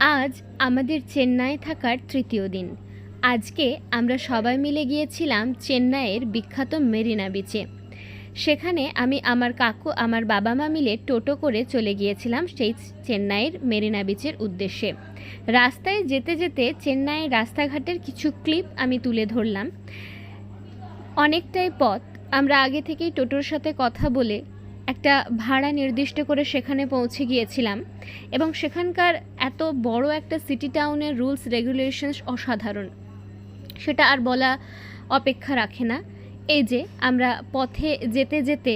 আজ আমাদের চেন্নাই থাকার তৃতীয় দিন। আজকে আমরা সবাই মিলে গিয়েছিলাম চেন্নাইয়ের বিখ্যাত মেরিনা বিচে। সেখানে আমি আমার কাকু আমার বাবা মা মিলে টোটো করে চলে গিয়েছিলাম সেই চেন্নাইয়ের মেরিনা বিচের উদ্দেশ্যে। রাস্তায় যেতে যেতে চেন্নাইয়ের রাস্তাঘাটের কিছু ক্লিপ আমি তুলে ধরলাম। অনেকটাই পথ আমরা আগে থেকেই টোটোর সাথে কথা বলে একটা ভাড়া নির্দিষ্ট করে সেখানে পৌঁছে গিয়েছিলাম এবং সেখানকার এত বড় একটা সিটি টাউনের রুলস রেগুলেশনস অসাধারণ, সেটা আর বলা অপেক্ষা রাখে না। এই যে আমরা পথে যেতে যেতে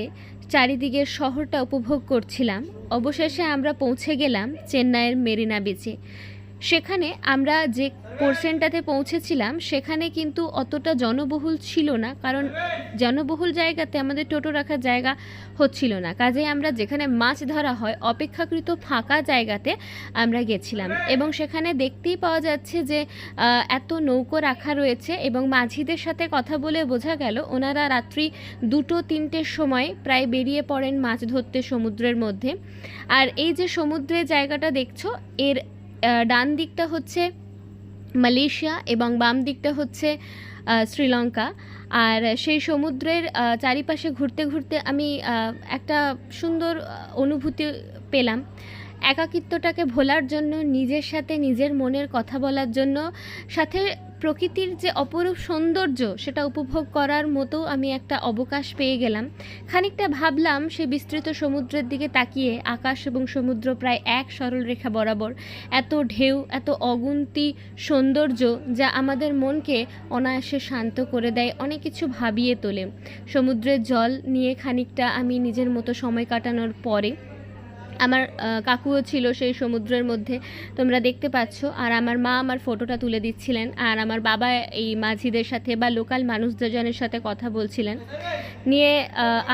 চারিদিকের শহরটা উপভোগ করছিলাম, অবশেষে আমরা পৌঁছে গেলাম চেন্নাইয়ের মেরিনা বিচে। সেখানে আমরা যে পোর্শনটাতে পৌঁছেছিলাম সেখানে কিন্তু অতটা জনবহুল ছিল না, কারণ জনবহুল জায়গাতে আমাদের টোটো রাখার জায়গা হচ্ছিল না। কাজেই আমরা যেখানে মাছ ধরা হয় অপেক্ষাকৃত ফাঁকা জায়গাতে আমরা গেছিলাম এবং সেখানে দেখতেই পাওয়া যাচ্ছে যে এত নৌকো রাখা রয়েছে এবং মাঝিদের সাথে কথা বলে বোঝা গেল ওনারা রাত্রি 2-3টের সময় প্রায় বেরিয়ে পড়েন মাছ ধরতে সমুদ্রের মধ্যে। আর এই যে সমুদ্রের জায়গাটা দেখছো, এর ডান দিকটা হচ্ছে মালয়েশিয়া এবং বাম দিকটা হচ্ছে শ্রীলঙ্কা। আর সেই সমুদ্রের চারিপাশে ঘুরতে ঘুরতে আমি একটা সুন্দর অনুভূতি পেলাম। একাকিত্বটাকে ভোলার জন্য, নিজের সাথে নিজের মনের কথা বলার জন্য, সাথে প্রকৃতির যে অপরূপ সৌন্দর্য সেটা উপভোগ করার মতো আমি একটা অবকাশ পেয়ে গেলাম। খানিকটা ভাবলাম সেই বিস্তৃত সমুদ্রের দিকে তাকিয়ে, আকাশ এবং সমুদ্র প্রায় এক সরল রেখা বরাবর, এত ঢেউ, এত অগুন্তি সৌন্দর্য যা আমাদের মনকে অনায়াসে শান্ত করে দেয়, অনেক কিছু ভাবিয়ে তোলে। সমুদ্রের জল নিয়ে খানিকটা আমি নিজের মতো সময় কাটানোর পরে আমার কাকুও ছিল সেই সমুদ্রের মধ্যে, তোমরা দেখতে পাচ্ছ। আর আমার মা আমার ফটোটা তুলে দিচ্ছিলেন, আর আমার বাবা এই মাঝিদের সাথে বা লোকাল মানুষজনের সাথে কথা বলছিলেন। নিয়ে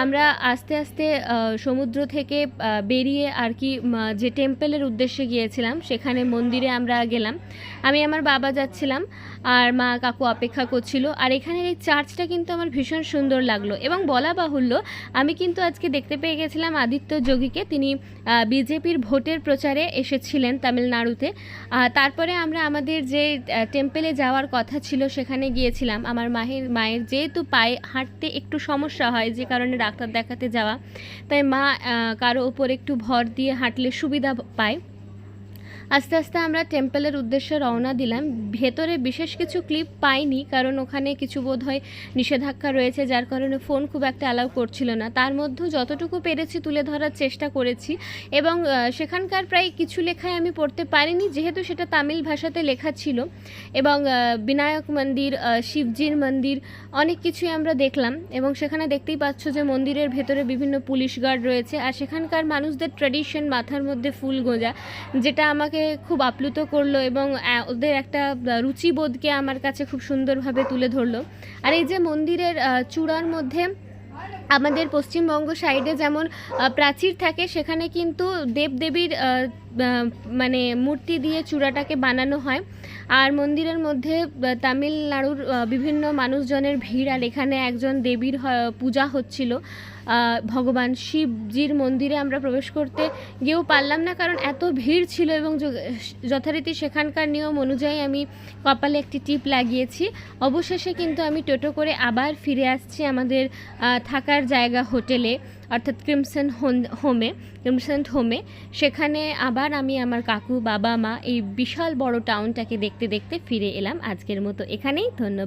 আমরা আস্তে আস্তে সমুদ্র থেকে বেরিয়ে আর কি যে টেম্পলের উদ্দেশ্যে গিয়েছিলাম সেখানে মন্দিরে আমরা গেলাম। আমি আমার বাবা যাচ্ছিলাম আর মা কাকু অপেক্ষা করছিল। আর এখানের এই চার্চটা কিন্তু আমার ভীষণ সুন্দর লাগলো এবং বলা বাহুল্য আমি কিন্তু আজকে দেখতে পেয়ে গেছিলাম আদিত্য যোগীকে। তিনি বিজেপির ভোটের প্রচারে এসেছিলেন তামিলনাড়ুতে। তারপরে আমরা আমাদের যে টেম্পলে যাওয়ার কথা ছিল সেখানে গিয়েছিলাম। আমার মায়ের যেহেতু পায়ে হাঁটতে একটু সমস্যা হয়, যে কারণে ডাক্তার দেখাতে যাওয়া, তাই মা কারো ওপর একটু ভর দিয়ে হাঁটলে সুবিধা পায়। আস্তে আস্তে আমরা টেম্পলের উদ্দেশ্যে রওনা দিলাম। ভেতরে বিশেষ কিছু ক্লিপ পাইনি, কারণ ওখানে কিছু বোধ হয় নিষেধাজ্ঞা রয়েছে, যার কারণে ফোন খুব একটা অ্যালাউ করছিল না। তার মধ্যেও যতটুকু পেরেছি তুলে ধরার চেষ্টা করেছি এবং সেখানকার প্রায় কিছু লেখায় আমি পড়তে পারিনি, যেহেতু সেটা তামিল ভাষাতে লেখা ছিল। এবং বিনায়ক মন্দির, শিবজির মন্দির, অনেক কিছুই আমরা দেখলাম এবং সেখানে দেখতেই পাচ্ছ যে মন্দিরের ভেতরে বিভিন্ন পুলিশ গার্ড রয়েছে। আর সেখানকার মানুষদের ট্র্যাডিশন, মাথার মধ্যে ফুল গোঁজা, যেটা আমাকে খুব আপ্লুত করলো এবং ওদের একটা রুচিবোধকে আমার কাছে খুব সুন্দরভাবে তুলে ধরলো। আর এই যে মন্দিরের চূড়ার মধ্যে আমাদের পশ্চিমবঙ্গ সাইডে যেমন প্রাচীর থাকে, সেখানে কিন্তু দেবদেবীর মানে মূর্তি দিয়ে চূড়াটাকে বানানো হয়। আর মন্দিরের মধ্যে তামিলনাড়ুর বিভিন্ন মানুষজনের ভিড়, আর এখানে একজন দেবীর পূজা হচ্ছিল। ভগবান শিবজির মন্দিরে আমরা প্রবেশ করতে গিয়েও পারলাম না, কারণ এত ভিড় ছিল এবং যথারীতি সেখানকার নিয়ম অনুযায়ী আমি কপালে একটি টিপ লাগিয়েছি। অবশেষে কিন্তু আমি টোটো করে আবার ফিরে আসছি আমাদের থাকার জায়গা হোটেলে, অর্থাৎ ক্রিমসন হোমে। সেখানে আবার আমি আমার কাকু, বাবা, মা, এই বিশাল বড় টাউনটাকে দেখতে দেখতে ফিরে এলাম। আজকের মতো এখানেই, ধন্যবাদ।